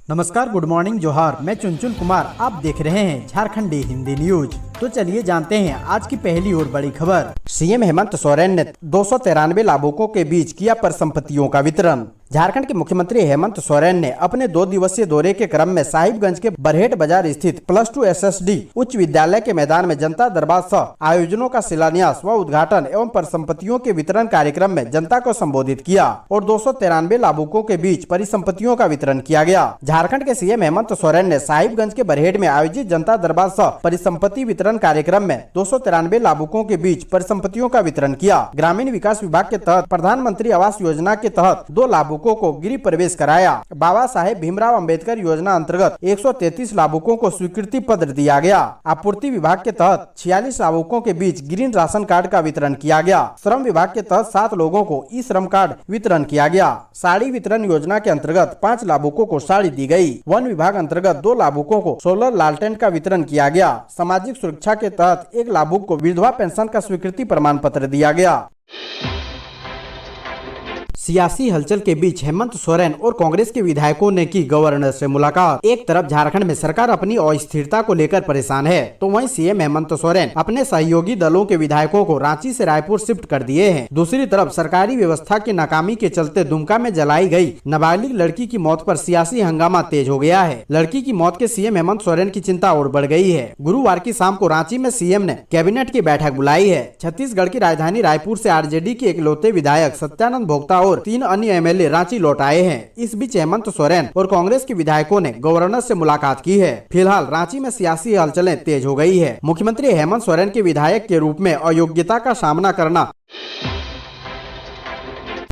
नमस्कार, good morning, जोहार। मैं चुनचुन कुमार, आप देख रहे हैं झारखंडी हिंदी न्यूज। तो चलिए जानते हैं आज की पहली और बड़ी खबर। सीएम हेमंत सोरेन ने 293 लाभुकों के बीच किया परिसंपत्तियों का वितरण। झारखंड के मुख्यमंत्री हेमंत सोरेन ने अपने 2 दिवसीय दौरे के क्रम में साहिबगंज के बरहेट बाजार स्थित +2 SSD उच्च विद्यालय के मैदान में जनता दरबार सह आयोजनों का शिलान्यास व उद्घाटन एवं परिसंपत्तियों के वितरण कार्यक्रम में जनता को संबोधित किया और 293 लाभुकों के बीच परिसंपत्तियों का वितरण किया गया। झारखंड के सीएम हेमंत सोरेन ने साहिबगंज के बरहेट में आयोजित जनता दरबार सह परिसंपत्ति वितरण कार्यक्रम में 293 लाभुकों के बीच परिसंपत्तियों का वितरण किया। ग्रामीण विकास विभाग के तहत प्रधानमंत्री आवास योजना के तहत 2 लाभुकों को गृह प्रवेश कराया। बाबा साहेब भीमराव अंबेडकर योजना अंतर्गत 133 लाभुकों को स्वीकृति पत्र दिया गया। आपूर्ति विभाग के तहत 46 लाभुकों के बीच ग्रीन राशन कार्ड का वितरण किया गया। श्रम विभाग के तहत 7 लोगों को ई श्रम कार्ड वितरण किया गया। साड़ी वितरण योजना के अंतर्गत 5 लाभुकों को साड़ी दी गई। वन विभाग अंतर्गत 2 लाभुकों को सोलर लालटेन का वितरण किया गया। सामाजिक सुरक्षा के तहत 1 लाभुक को विधवा पेंशन का स्वीकृति प्रमाण पत्र दिया गया। सियासी हलचल के बीच हेमंत सोरेन और कांग्रेस के विधायकों ने की गवर्नर से मुलाकात। एक तरफ झारखंड में सरकार अपनी अस्थिरता को लेकर परेशान है, तो वहीं सीएम हेमंत सोरेन अपने सहयोगी दलों के विधायकों को रांची से रायपुर शिफ्ट कर दिए हैं। दूसरी तरफ सरकारी व्यवस्था की नाकामी के चलते दुमका में जलाई गई नाबालिग लड़की की मौत पर सियासी हंगामा तेज हो गया है। लड़की की मौत के सीएम हेमंत सोरेन की चिंता और बढ़ गई है। गुरुवार की शाम को रांची में सीएम ने कैबिनेट की बैठक बुलाई है। छत्तीसगढ़ की राजधानी रायपुर से आरजेडी के इकलौते विधायक सत्यानंद भोक्ता और 3 अन्य एमएलए रांची लौट आए हैं। इस बीच हेमंत सोरेन और कांग्रेस के विधायकों ने गवर्नर से मुलाकात की है। फिलहाल रांची में सियासी हलचलें तेज हो गई है। मुख्यमंत्री हेमंत सोरेन के विधायक के रूप में अयोग्यता का सामना करना।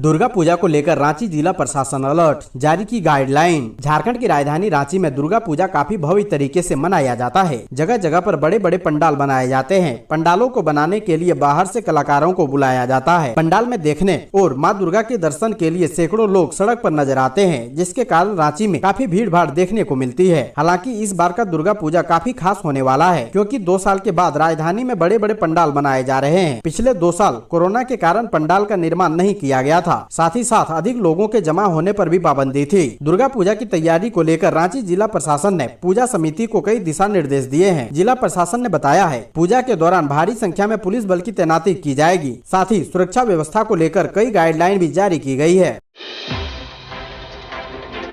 दुर्गा पूजा को लेकर रांची जिला प्रशासन अलर्ट, जारी की गाइडलाइन। झारखंड की राजधानी रांची में दुर्गा पूजा काफी भव्य तरीके से मनाया जाता है। जगह जगह पर बड़े बड़े पंडाल बनाए जाते हैं। पंडालों को बनाने के लिए बाहर से कलाकारों को बुलाया जाता है। पंडाल में देखने और मां दुर्गा के दर्शन के लिए सैकड़ों लोग सड़क पर नजर आते हैं, जिसके कारण रांची में काफी भीड़ भाड़ देखने को मिलती है। हालांकि इस बार का दुर्गा पूजा काफी खास होने वाला है, क्योंकि 2 साल के बाद राजधानी में बड़े बड़े पंडाल बनाए जा रहे हैं। पिछले 2 साल कोरोना के कारण पंडाल का निर्माण नहीं किया गया था। साथ ही साथ अधिक लोगों के जमा होने पर भी पाबंदी थी। दुर्गा पूजा की तैयारी को लेकर रांची जिला प्रशासन ने पूजा समिति को कई दिशा निर्देश दिए हैं। जिला प्रशासन ने बताया है, पूजा के दौरान भारी संख्या में पुलिस बल की तैनाती की जाएगी। साथ ही सुरक्षा व्यवस्था को लेकर कई गाइडलाइन भी जारी की गई है।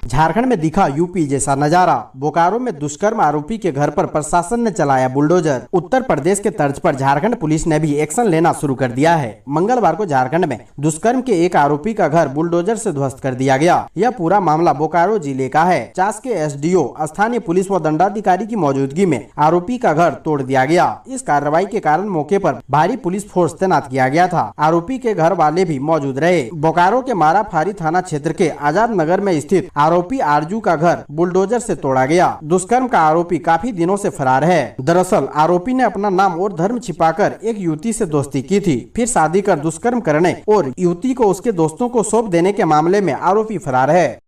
झारखंड में दिखा यूपी जैसा नजारा। बोकारो में दुष्कर्म आरोपी के घर पर प्रशासन ने चलाया बुलडोजर। उत्तर प्रदेश के तर्ज पर झारखंड पुलिस ने भी एक्शन लेना शुरू कर दिया है। मंगलवार को झारखंड में दुष्कर्म के एक आरोपी का घर बुलडोजर से ध्वस्त कर दिया गया। यह पूरा मामला बोकारो जिले का है। चास के SDO, स्थानीय पुलिस व दंडाधिकारी की मौजूदगी में आरोपी का घर तोड़ दिया गया। इस कार्रवाई के कारण मौके पर भारी पुलिस फोर्स तैनात किया गया था। आरोपी के घर वाले भी मौजूद रहे। बोकारो के माराफारी थाना क्षेत्र के आजाद नगर में स्थित आरोपी आरजू का घर बुलडोजर से तोड़ा गया। दुष्कर्म का आरोपी काफी दिनों से फरार है। दरअसल आरोपी ने अपना नाम और धर्म छिपाकर एक युवती से दोस्ती की थी, फिर शादी कर दुष्कर्म करने और युवती को उसके दोस्तों को सौंप देने के मामले में आरोपी फरार है।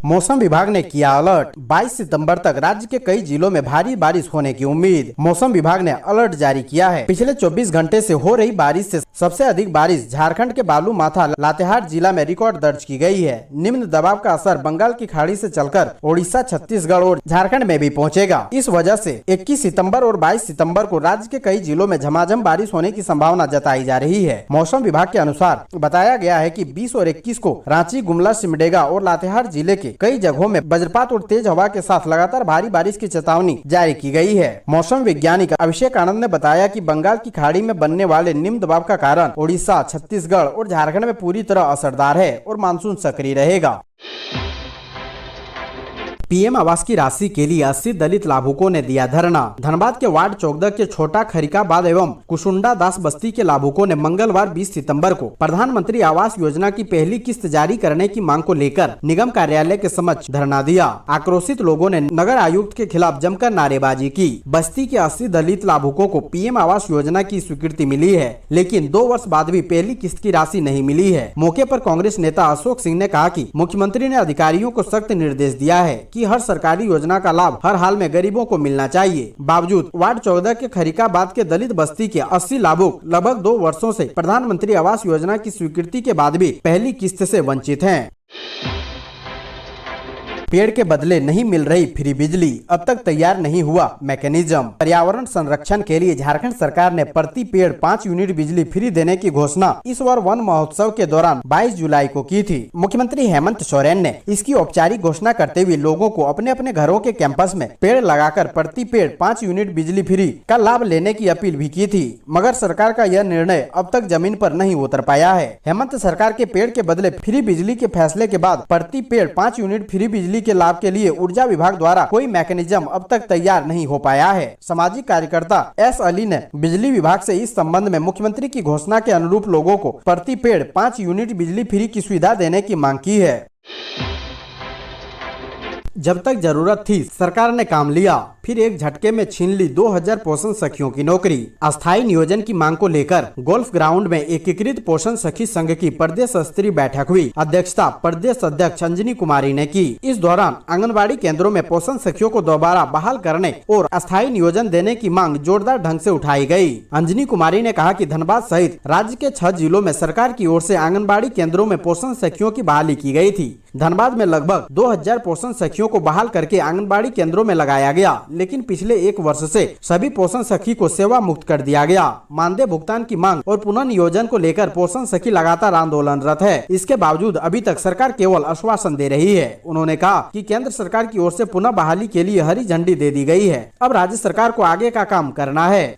मौसम विभाग ने किया अलर्ट, 22 सितंबर तक राज्य के कई जिलों में भारी बारिश होने की उम्मीद। मौसम विभाग ने अलर्ट जारी किया है। पिछले 24 घंटे से हो रही बारिश से सबसे अधिक बारिश झारखंड के बालू माथा लातेहार जिला में रिकॉर्ड दर्ज की गई है। निम्न दबाव का असर बंगाल की खाड़ी से चलकर ओडिशा, छत्तीसगढ़ और झारखंड में भी पहुंचेगा। इस वजह से 21 सितंबर और 22 सितंबर को राज्य के कई जिलों में झमाझम बारिश होने की संभावना जताई जा रही है। मौसम विभाग के अनुसार बताया गया है कि 20 और 21 को रांची, गुमला, सिमडेगा और लातेहार जिले के कई जगहों में वज्रपात और तेज हवा के साथ लगातार भारी बारिश की चेतावनी जारी की गई है। मौसम वैज्ञानिक अभिषेक आनंद ने बताया कि बंगाल की खाड़ी में बनने वाले निम्न दबाव का कारण ओडिशा, छत्तीसगढ़ और झारखंड में पूरी तरह असरदार है और मानसून सक्रिय रहेगा। पीएम आवास की राशि के लिए 80 दलित लाभुकों ने दिया धरना। धनबाद के वार्ड 14 के छोटा खरिकाबाद एवं कुसुंडा दास बस्ती के लाभुकों ने मंगलवार 20 सितंबर को प्रधानमंत्री आवास योजना की पहली किस्त जारी करने की मांग को लेकर निगम कार्यालय के समक्ष धरना दिया। आक्रोशित लोगों ने नगर आयुक्त के खिलाफ जमकर नारेबाजी की। बस्ती के 80 दलित लाभुकों को पीएम आवास योजना की स्वीकृति मिली है, लेकिन 2 वर्ष बाद भी पहली किस्त की राशि नहीं मिली है। मौके पर कांग्रेस नेता अशोक सिंह ने कहा कि मुख्यमंत्री ने अधिकारियों को सख्त निर्देश दिया है कि हर सरकारी योजना का लाभ हर हाल में गरीबों को मिलना चाहिए। बावजूद वार्ड 14 के खरिकाबाद के दलित बस्ती के 80 लाभुक लगभग 2 वर्षों से प्रधानमंत्री आवास योजना की स्वीकृति के बाद भी पहली किस्त से वंचित हैं। पेड़ के बदले नहीं मिल रही फ्री बिजली, अब तक तैयार नहीं हुआ मैकेनिज्म। पर्यावरण संरक्षण के लिए झारखंड सरकार ने प्रति पेड़ 5 यूनिट बिजली फ्री देने की घोषणा इस बार वन महोत्सव के दौरान 22 जुलाई को की थी। मुख्यमंत्री हेमंत सोरेन ने इसकी औपचारिक घोषणा करते हुए लोगों को अपने अपने घरों के कैंपस में पेड़ लगाकर प्रति पेड़ 5 यूनिट बिजली फ्री का लाभ लेने की अपील भी की थी, मगर सरकार का यह निर्णय अब तक जमीन पर नहीं उतर पाया है। हेमंत सरकार के पेड़ के बदले फ्री बिजली के फैसले के बाद प्रति पेड़ 5 यूनिट फ्री बिजली के लाभ के लिए ऊर्जा विभाग द्वारा कोई मैकेनिज्म अब तक तैयार नहीं हो पाया है। सामाजिक कार्यकर्ता एस अली ने बिजली विभाग से इस संबंध में मुख्यमंत्री की घोषणा के अनुरूप लोगों को प्रति पेड़ 5 यूनिट बिजली फ्री की सुविधा देने की मांग की है। जब तक जरूरत थी सरकार ने काम लिया, फिर एक झटके में छीन ली 2000 पोषण सखियों की नौकरी। अस्थायी नियोजन की मांग को लेकर गोल्फ ग्राउंड में एकीकृत पोषण सखी संघ की प्रदेश स्तरीय बैठक हुई। अध्यक्षता प्रदेश अध्यक्ष अंजनी कुमारी ने की। इस दौरान आंगनबाड़ी केंद्रों में पोषण सखियों को दोबारा बहाल करने और अस्थायी नियोजन देने की मांग जोरदार ढंग से उठाई गई। अंजनी कुमारी ने कहा कि धनबाद सहित राज्य के 6 जिलों में सरकार की ओर से आंगनबाड़ी केंद्रों में पोषण सखियों की बहाली की गई थी। धनबाद में लगभग 2000 पोषण सखियों को बहाल करके आंगनबाड़ी केंद्रों में लगाया गया, लेकिन पिछले 1 वर्ष से सभी पोषण सखी को सेवा मुक्त कर दिया गया। मानदेय भुगतान की मांग और पुनः नियोजन को लेकर पोषण सखी लगातार आंदोलनरत है। इसके बावजूद अभी तक सरकार केवल आश्वासन दे रही है। उन्होंने कहा कि केंद्र सरकार की ओर से पुनः बहाली के लिए हरी झंडी दे दी गई है। अब राज्य सरकार को आगे का काम करना है।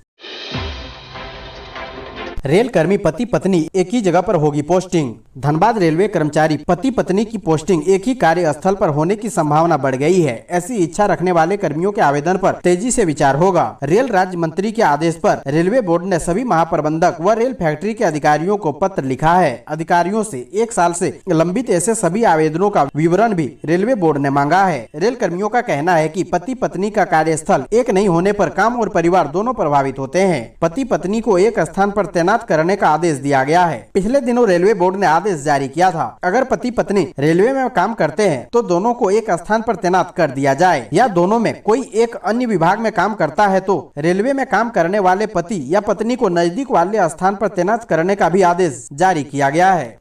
रेल कर्मी पति पत्नी एक ही जगह पर होगी पोस्टिंग। धनबाद रेलवे कर्मचारी पति पत्नी की पोस्टिंग एक ही कार्यस्थल पर होने की संभावना बढ़ गई है। ऐसी इच्छा रखने वाले कर्मियों के आवेदन पर तेजी से विचार होगा। रेल राज्य मंत्री के आदेश पर रेलवे बोर्ड ने सभी महाप्रबंधक व रेल फैक्ट्री के अधिकारियों को पत्र लिखा है। अधिकारियों से 1 साल से लंबित ऐसे सभी आवेदनों का विवरण भी रेलवे बोर्ड ने मांगा है। रेल कर्मियों का कहना है कि पति पत्नी का कार्यस्थल एक नहीं होने पर काम और परिवार दोनों प्रभावित होते हैं। पति पत्नी को एक स्थान पर तैनात करने का आदेश दिया गया है। पिछले दिनों रेलवे बोर्ड ने आदेश जारी किया था, अगर पति पत्नी रेलवे में काम करते हैं तो दोनों को एक स्थान पर तैनात कर दिया जाए, या दोनों में कोई एक अन्य विभाग में काम करता है तो रेलवे में काम करने वाले पति या पत्नी को नजदीक वाले स्थान पर तैनात करने का भी आदेश जारी किया गया है।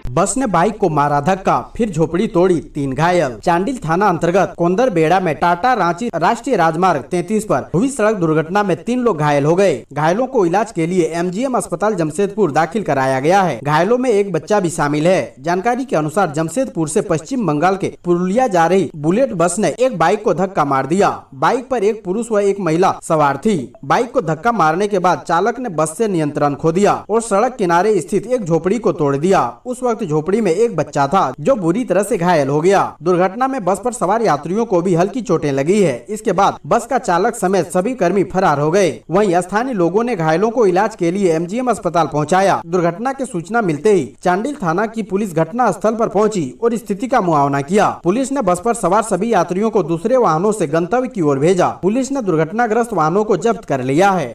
बस ने बाइक को मारा धक्का, फिर झोपड़ी तोड़ी, 3 घायल। चांडिल थाना अंतर्गत कोंदर बेड़ा में टाटा रांची राष्ट्रीय राजमार्ग 33 पर हुई सड़क दुर्घटना में 3 लोग घायल हो गए। घायलों को इलाज के लिए MGM अस्पताल जमशेदपुर दाखिल कराया गया है। घायलों में एक बच्चा भी शामिल है। जानकारी के अनुसार जमशेदपुर से पश्चिम बंगाल के पुरुलिया जा रही बुलेट बस ने एक बाइक को धक्का मार दिया। बाइक पर एक पुरुष व एक महिला सवार थी। बाइक को धक्का मारने के बाद चालक ने बस से नियंत्रण खो दिया और सड़क किनारे स्थित एक झोपड़ी को तोड़ दिया। उस वक्त झोपड़ी में एक बच्चा था जो बुरी तरह से घायल हो गया। दुर्घटना में बस पर सवार यात्रियों को भी हल्की चोटें लगी है। इसके बाद बस का चालक समेत सभी कर्मी फरार हो गए। वहीं स्थानीय लोगों ने घायलों को इलाज के लिए MGM अस्पताल पहुंचाया। दुर्घटना की सूचना मिलते ही चांडिल थाना की पुलिस घटना स्थल पर पहुंची और स्थिति का मुआयना किया। पुलिस ने बस पर सवार सभी यात्रियों को दूसरे वाहनों से गंतव्य की ओर भेजा। पुलिस ने दुर्घटनाग्रस्त वाहनों को जब्त कर लिया है।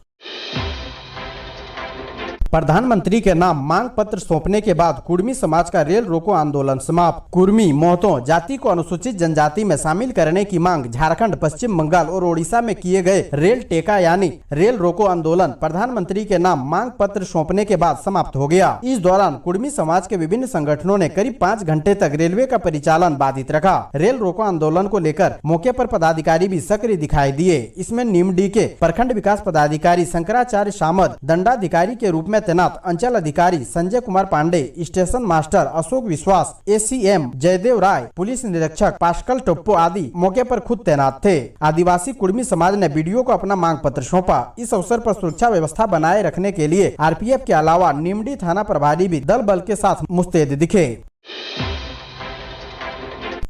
प्रधानमंत्री के नाम मांग पत्र सौंपने के बाद कुर्मी समाज का रेल रोको आंदोलन समाप्त। कुर्मी मोहतो जाति को अनुसूचित जनजाति में शामिल करने की मांग झारखंड, पश्चिम बंगाल और ओडिशा में किए गए रेल टेका यानी रेल रोको आंदोलन प्रधानमंत्री के नाम मांग पत्र सौंपने के बाद समाप्त हो गया। इस दौरान कुर्मी समाज के विभिन्न संगठनों ने करीब 5 घंटे तक रेलवे का परिचालन बाधित रखा। रेल रोको आंदोलन को लेकर मौके पर पदाधिकारी भी सक्रिय दिखाई दिए। इसमें नीमडी के प्रखंड विकास पदाधिकारी शंकराचार्य शामद, दंडाधिकारी के रूप में तैनात अंचल अधिकारी संजय कुमार पांडे, स्टेशन मास्टर अशोक विश्वास, ACM जयदेव राय, पुलिस निरीक्षक पास्कल टोप्पो आदि मौके पर खुद तैनात थे। आदिवासी कुर्मी समाज ने बीडीओ को अपना मांग पत्र सौंपा। इस अवसर पर सुरक्षा व्यवस्था बनाए रखने के लिए RPF के अलावा नीमडी थाना प्रभारी भी दल बल के साथ मुस्तैद दिखे।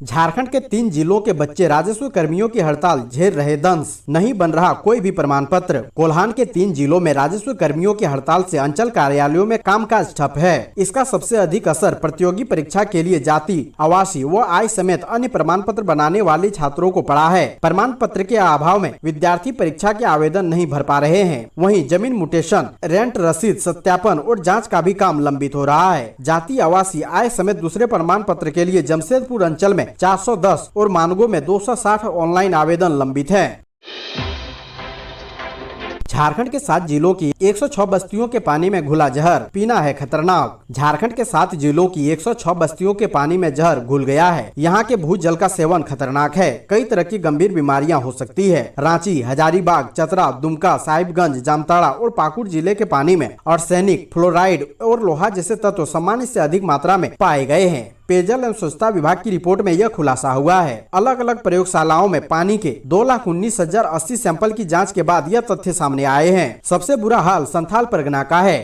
झारखंड के 3 जिलों के बच्चे राजस्व कर्मियों की हड़ताल झेल रहे दंश, नहीं बन रहा कोई भी प्रमाण पत्र। कोल्हान के 3 जिलों में राजस्व कर्मियों की हड़ताल से अंचल कार्यालयों में कामकाज ठप है। इसका सबसे अधिक असर प्रतियोगी परीक्षा के लिए जाति, आवासीय व आय समेत अन्य प्रमाण पत्र बनाने वाले छात्रों को पड़ा है। प्रमाण पत्र के अभाव में विद्यार्थी परीक्षा के आवेदन नहीं भर पा रहे हैं। वहीं जमीन म्यूटेशन, रेंट रसीद सत्यापन और जाँच का भी काम लंबित हो रहा है। जाति, आवासीय, आय समेत दूसरे प्रमाण पत्र के लिए जमशेदपुर अंचल में 410 और मानगो में 260 ऑनलाइन आवेदन लंबित हैं। झारखंड के 7 जिलों की 106 बस्तियों के पानी में घुला जहर, पीना है खतरनाक। झारखंड के 7 जिलों की 106 बस्तियों के पानी में जहर घुल गया है। यहाँ के भूजल का सेवन खतरनाक है। कई तरह की गंभीर बीमारियां हो सकती है। रांची, हजारीबाग, चतरा, दुमका, साहिबगंज, जामताड़ा और पाकुड़ जिले के पानी में आर्सेनिक, फ्लोराइड और लोहा जैसे तत्व सामान्य से अधिक मात्रा में पाए गए हैं। पेयजल एवं स्वच्छता विभाग की रिपोर्ट में यह खुलासा हुआ है। अलग अलग प्रयोगशालाओं में पानी के 2,19,080 सैंपल की जांच के बाद यह तथ्य सामने आए हैं। सबसे बुरा हाल संथाल परगना का है।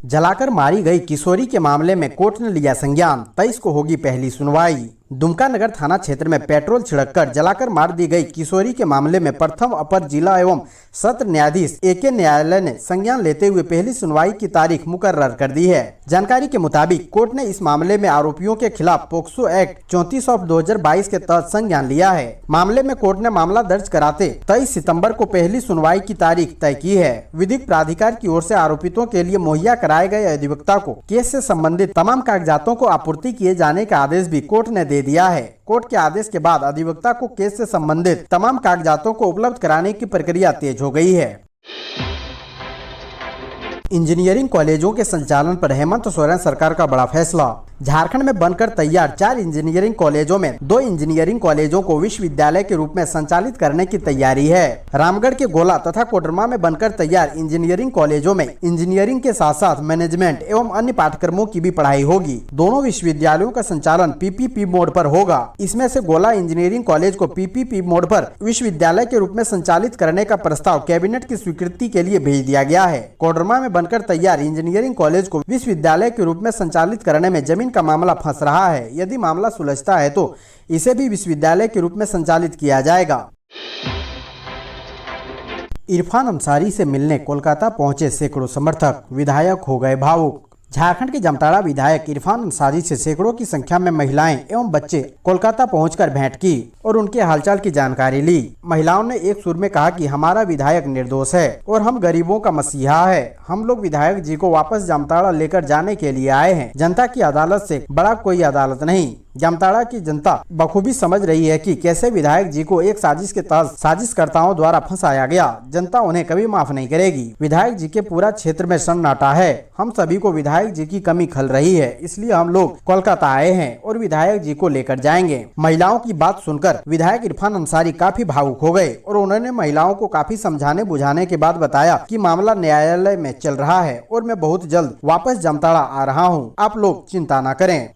जलाकर मारी गई किशोरी के मामले में कोर्ट ने लिया संज्ञान। 23 को होगी पहली सुनवाई। दुमका नगर थाना क्षेत्र में पेट्रोल छिड़ककर जलाकर मार दी गई किशोरी के मामले में प्रथम अपर जिला एवं सत्र न्यायाधीश एके न्यायालय ने संज्ञान लेते हुए पहली सुनवाई की तारीख मुकर्रर कर दी है। जानकारी के मुताबिक कोर्ट ने इस मामले में आरोपियों के खिलाफ पोक्सो एक्ट 34/2022 के तहत संज्ञान लिया है। मामले में कोर्ट ने मामला दर्ज कराते 23 सितम्बर को पहली सुनवाई की तारीख तय की है। विधिक प्राधिकार की ओर से आरोपितों के लिए मुहैया कराए गए अधिवक्ता को केस से संबंधित तमाम कागजातों को आपूर्ति किए जाने का आदेश भी कोर्ट ने दे दिया है। कोर्ट के आदेश के बाद अधिवक्ता को केस से संबंधित तमाम कागजातों को उपलब्ध कराने की प्रक्रिया तेज हो गई है। इंजीनियरिंग कॉलेजों के संचालन पर हेमंत सोरेन सरकार का बड़ा फैसला। झारखंड में बनकर तैयार 4 इंजीनियरिंग कॉलेजों में 2 इंजीनियरिंग कॉलेजों को विश्वविद्यालय के रूप में संचालित करने की तैयारी है। रामगढ़ के गोला तथा कोडरमा में बनकर तैयार इंजीनियरिंग कॉलेजों में इंजीनियरिंग के साथ साथ मैनेजमेंट एवं अन्य पाठ्यक्रमों की भी पढ़ाई होगी। दोनों विश्वविद्यालयों का संचालन PPP मोड पर होगा। इसमें से गोला इंजीनियरिंग कॉलेज को PPP मोड पर विश्वविद्यालय के रूप में संचालित करने का प्रस्ताव कैबिनेट की स्वीकृति के लिए भेज दिया गया है। कोडरमा में बनकर तैयार इंजीनियरिंग कॉलेज को विश्वविद्यालय के रूप में संचालित करने में जमीन का मामला फंस रहा है। यदि मामला सुलझता है तो इसे भी विश्वविद्यालय के रूप में संचालित किया जाएगा। इरफान अंसारी से मिलने कोलकाता पहुंचे सैकड़ों समर्थक, विधायक हो गए भावुक। झारखंड के जामताड़ा विधायक इरफान अंसारी से सैकड़ों की संख्या में महिलाएं एवं बच्चे कोलकाता पहुंचकर भेंट की और उनके हालचाल की जानकारी ली। महिलाओं ने एक सुर में कहा कि हमारा विधायक निर्दोष है और हम गरीबों का मसीहा है। हम लोग विधायक जी को वापस जामताड़ा लेकर जाने के लिए आए हैं। जनता की अदालत से बड़ा कोई अदालत नहीं। जामताड़ा की जनता बखूबी समझ रही है कि कैसे विधायक जी को एक साजिश के तहत साजिशकर्ताओं द्वारा फंसाया गया। जनता उन्हें कभी माफ नहीं करेगी। विधायक जी के पूरा क्षेत्र में सन्नाटा है। हम सभी को विधायक जी की कमी खल रही है, इसलिए हम लोग कोलकाता आए हैं और विधायक जी को लेकर जाएंगे। महिलाओं की बात सुनकर विधायक इरफान अंसारी काफी भावुक हो गए और उन्होंने महिलाओं को काफी समझाने बुझाने के बाद बताया कि मामला न्यायालय में चल रहा है और मैं बहुत जल्द वापस जामताड़ा आ रहा हूँ। आप लोग चिंता न करें।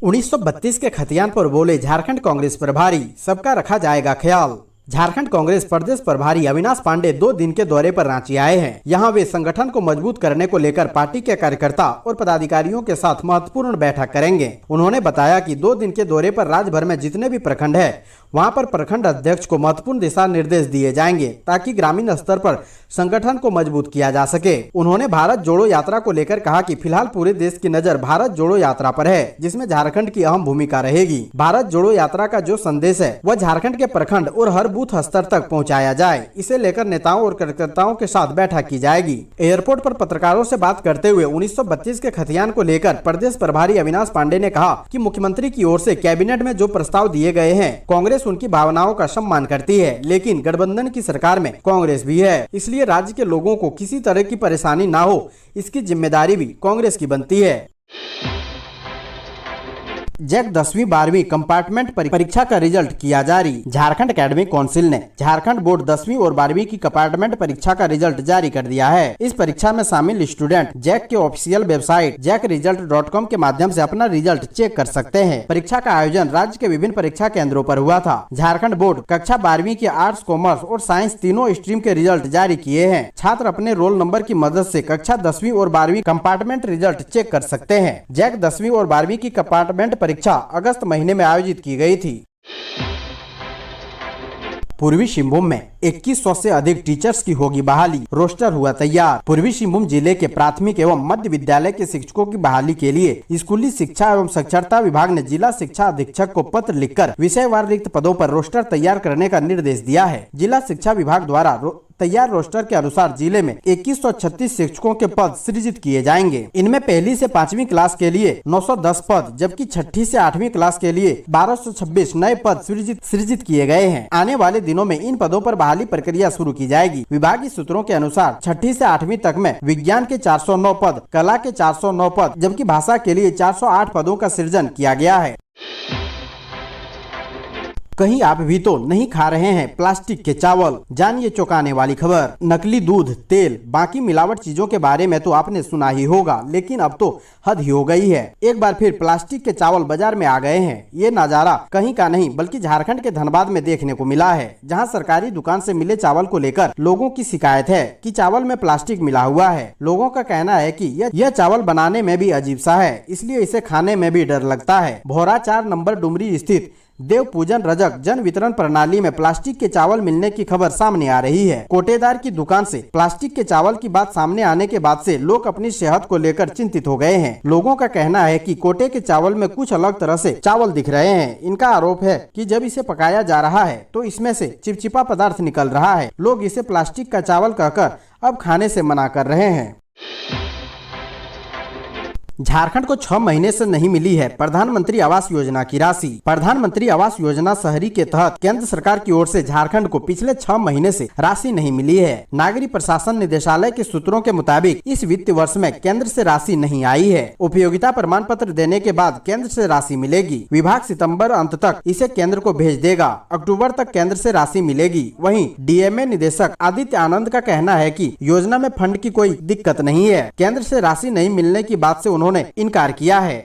1932 के खतियान पर बोले झारखंड कांग्रेस प्रभारी, सबका रखा जाएगा ख्याल। झारखंड कांग्रेस प्रदेश प्रभारी अविनाश पांडे 2 दिन के दौरे पर रांची आए हैं। यहां वे संगठन को मजबूत करने को लेकर पार्टी के कार्यकर्ता और पदाधिकारियों के साथ महत्वपूर्ण बैठक करेंगे। उन्होंने बताया कि 2 दिन के दौरे पर राज्य भर में जितने भी प्रखंड है वहां पर प्रखंड अध्यक्ष को महत्वपूर्ण दिशा निर्देश दिए जाएंगे ताकि ग्रामीण स्तर पर संगठन को मजबूत किया जा सके। उन्होंने भारत जोड़ो यात्रा को लेकर कहा कि फिलहाल पूरे देश की नजर भारत जोड़ो यात्रा पर है, जिसमें झारखंड की अहम भूमिका रहेगी। भारत जोड़ो यात्रा का जो संदेश है वह झारखंड के प्रखंड और हर बूथ स्तर तक पहुंचाया जाए। इसे लेकर नेताओं और कार्यकर्ताओं के साथ बैठक की जाएगी। एयरपोर्ट पर पत्रकारों से बात करते हुए 1932 के खतियान को लेकर प्रदेश प्रभारी अविनाश पांडे ने कहा कि मुख्यमंत्री की ओर से कैबिनेट में जो प्रस्ताव दिए गए हैं, कांग्रेस उनकी भावनाओं का सम्मान करती है, लेकिन गठबंधन की सरकार में कांग्रेस भी है, इसलिए राज्य के लोगों को किसी तरह की परेशानी ना हो, इसकी जिम्मेदारी भी कांग्रेस की बनती है। जैक 10वीं 12वीं कंपार्टमेंट परीक्षा का रिजल्ट किया जारी। झारखंड एकेडमिक काउंसिल ने झारखंड बोर्ड 10वीं और 12वीं की कंपार्टमेंट परीक्षा का रिजल्ट जारी कर दिया है। इस परीक्षा में शामिल स्टूडेंट जैक के ऑफिशियल वेबसाइट jackresult.com के माध्यम से अपना रिजल्ट चेक कर सकते हैं। परीक्षा का आयोजन राज्य के विभिन्न परीक्षा केंद्रों पर हुआ था। झारखंड बोर्ड कक्षा 12वीं के आर्ट्स, कॉमर्स और साइंस तीनों स्ट्रीम के रिजल्ट जारी किए हैं। छात्र अपने रोल नंबर की मदद से कक्षा 10वीं और 12वीं कंपार्टमेंट रिजल्ट चेक कर सकते हैं। जैक 10वीं और 12वीं की कंपार्टमेंट परीक्षा अगस्त महीने में आयोजित की गई थी। पूर्वी सिंहभूम में 2100 से अधिक टीचर्स की होगी बहाली, रोस्टर हुआ तैयार। पूर्वी सिंहभूम जिले के प्राथमिक एवं मध्य विद्यालय के शिक्षकों की बहाली के लिए स्कूली शिक्षा एवं साक्षरता विभाग ने जिला शिक्षा अधीक्षक को पत्र लिखकर विषयवार रिक्त पदों पर रोस्टर तैयार करने का निर्देश दिया है। जिला शिक्षा विभाग द्वारा तैयार रोस्टर के अनुसार जिले में 2136 शिक्षकों के पद सृजित किए जाएंगे। इनमें पहली से 5वीं क्लास के लिए 910 पद, जबकि छठी से 8वीं क्लास के लिए 1226 नए पद सृजित किए गए हैं। आने वाले दिनों में इन पदों पर बहाली प्रक्रिया शुरू की जाएगी। विभागीय सूत्रों के अनुसार छठी से 8वीं तक में विज्ञान के 409 पद, कला के 409 पद, जबकि भाषा के लिए 408 पदों का सृजन किया गया है। कहीं आप भी तो नहीं खा रहे हैं प्लास्टिक के चावल? जानिए चौंकाने वाली खबर। नकली दूध, तेल, बाकी मिलावट चीजों के बारे में तो आपने सुना ही होगा, लेकिन अब तो हद ही हो गई है। एक बार फिर प्लास्टिक के चावल बाजार में आ गए हैं। ये नजारा कहीं का नहीं बल्कि झारखंड के धनबाद में देखने को मिला है, जहां सरकारी दुकान से मिले चावल को लेकर लोगों की शिकायत है कि चावल में प्लास्टिक मिला हुआ है। लोगों का कहना है कि यह चावल बनाने में भी अजीब सा है, इसलिए इसे खाने में भी डर लगता है। भोरा 4 नंबर डुमरी स्थित देव पूजन रजक जन वितरण प्रणाली में प्लास्टिक के चावल मिलने की खबर सामने आ रही है। कोटेदार की दुकान से प्लास्टिक के चावल की बात सामने आने के बाद से लोग अपनी सेहत को लेकर चिंतित हो गए हैं। लोगों का कहना है कि कोटे के चावल में कुछ अलग तरह से चावल दिख रहे हैं। इनका आरोप है कि जब इसे पकाया जा रहा है तो इसमें से चिपचिपा पदार्थ निकल रहा है। लोग इसे प्लास्टिक का चावल कहकर अब खाने से मना कर रहे हैं। झारखंड को 6 महीने से नहीं मिली है प्रधानमंत्री आवास योजना की राशि। प्रधानमंत्री आवास योजना शहरी के तहत केंद्र सरकार की ओर से झारखंड को पिछले 6 महीने से राशि नहीं मिली है। नागरिक प्रशासन निदेशालय के सूत्रों के मुताबिक इस वित्त वर्ष में केंद्र से राशि नहीं आई है। उपयोगिता प्रमाण पत्र देने के बाद केंद्र से राशि मिलेगी। विभाग सितंबर अंत तक इसे केंद्र को भेज देगा। अक्टूबर तक केंद्र से राशि मिलेगी। वहीं डीएमए निदेशक आदित्य आनंद का कहना है कि योजना में फंड की कोई दिक्कत नहीं है। केंद्र से राशि नहीं मिलने की बात से उन्होंने इनकार किया है।